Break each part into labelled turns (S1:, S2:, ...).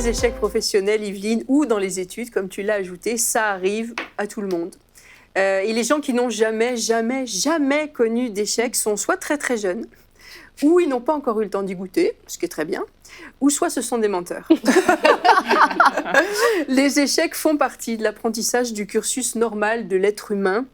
S1: les échecs professionnels, Yveline, ou dans les études, comme tu l'as ajouté, ça arrive à tout le monde. Et les gens qui n'ont jamais connu d'échecs sont soit très très jeunes, ou ils n'ont pas encore eu le temps d'y goûter, ce qui est très bien, ou soit ce sont des menteurs. Les échecs font partie de l'apprentissage du cursus normal de l'être humain,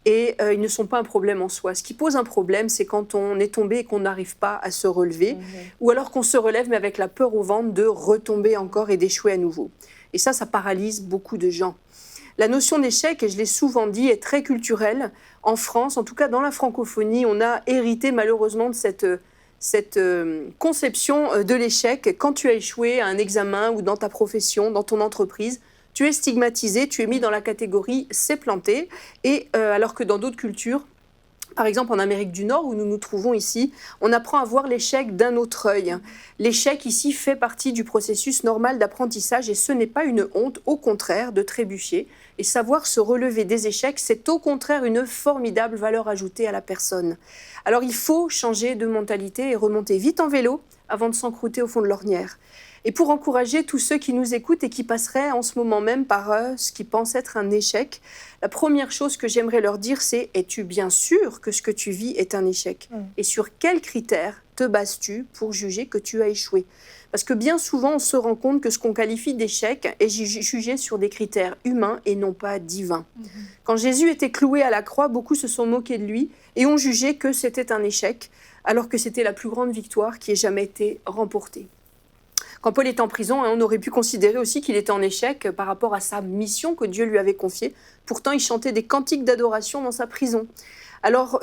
S1: et ils ne sont pas un problème en soi. Ce qui pose un problème, c'est quand on est tombé et qu'on n'arrive pas à se relever, ou alors qu'on se relève mais avec la peur au ventre de retomber encore et d'échouer à nouveau. Et ça paralyse beaucoup de gens. La notion d'échec, et je l'ai souvent dit, est très culturelle. En France, en tout cas dans la francophonie, on a hérité malheureusement de cette conception de l'échec. Quand tu as échoué à un examen ou dans ta profession, dans ton entreprise, tu es stigmatisé, tu es mis dans la catégorie « c'est planté ». Et alors que dans d'autres cultures, par exemple en Amérique du Nord, où nous nous trouvons ici, on apprend à voir l'échec d'un autre œil. L'échec ici fait partie du processus normal d'apprentissage et ce n'est pas une honte, au contraire, de trébucher. Et savoir se relever des échecs, c'est au contraire une formidable valeur ajoutée à la personne. Alors il faut changer de mentalité et remonter vite en vélo avant de s'encrouter au fond de l'ornière. Et pour encourager tous ceux qui nous écoutent et qui passeraient en ce moment même par ce qui pense être un échec, la première chose que j'aimerais leur dire, c'est « Es-tu bien sûr que ce que tu vis est un échec ?» Et sur quels critères te bases-tu pour juger que tu as échoué ? Parce que bien souvent, on se rend compte que ce qu'on qualifie d'échec est jugé sur des critères humains et non pas divins. Quand Jésus était cloué à la croix, beaucoup se sont moqués de lui et ont jugé que c'était un échec, alors que c'était la plus grande victoire qui ait jamais été remportée. Quand Paul était en prison, on aurait pu considérer aussi qu'il était en échec par rapport à sa mission que Dieu lui avait confiée. Pourtant, il chantait des cantiques d'adoration dans sa prison. Alors,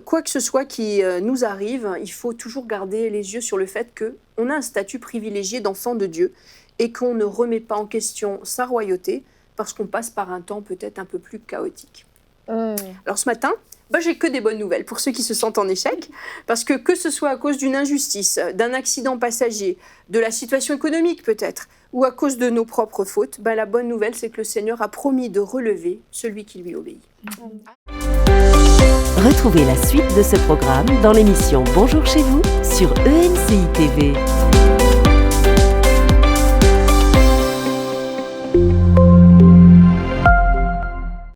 S1: quoi que ce soit qui nous arrive, il faut toujours garder les yeux sur le fait qu'on a un statut privilégié d'enfant de Dieu et qu'on ne remet pas en question sa royauté parce qu'on passe par un temps peut-être un peu plus chaotique. Alors ce matin, j'ai que des bonnes nouvelles pour ceux qui se sentent en échec, parce que ce soit à cause d'une injustice, d'un accident passager, de la situation économique peut-être, ou à cause de nos propres fautes, la bonne nouvelle c'est que le Seigneur a promis de relever celui qui lui obéit.
S2: Retrouvez la suite de ce programme dans l'émission Bonjour chez vous sur ENCI TV.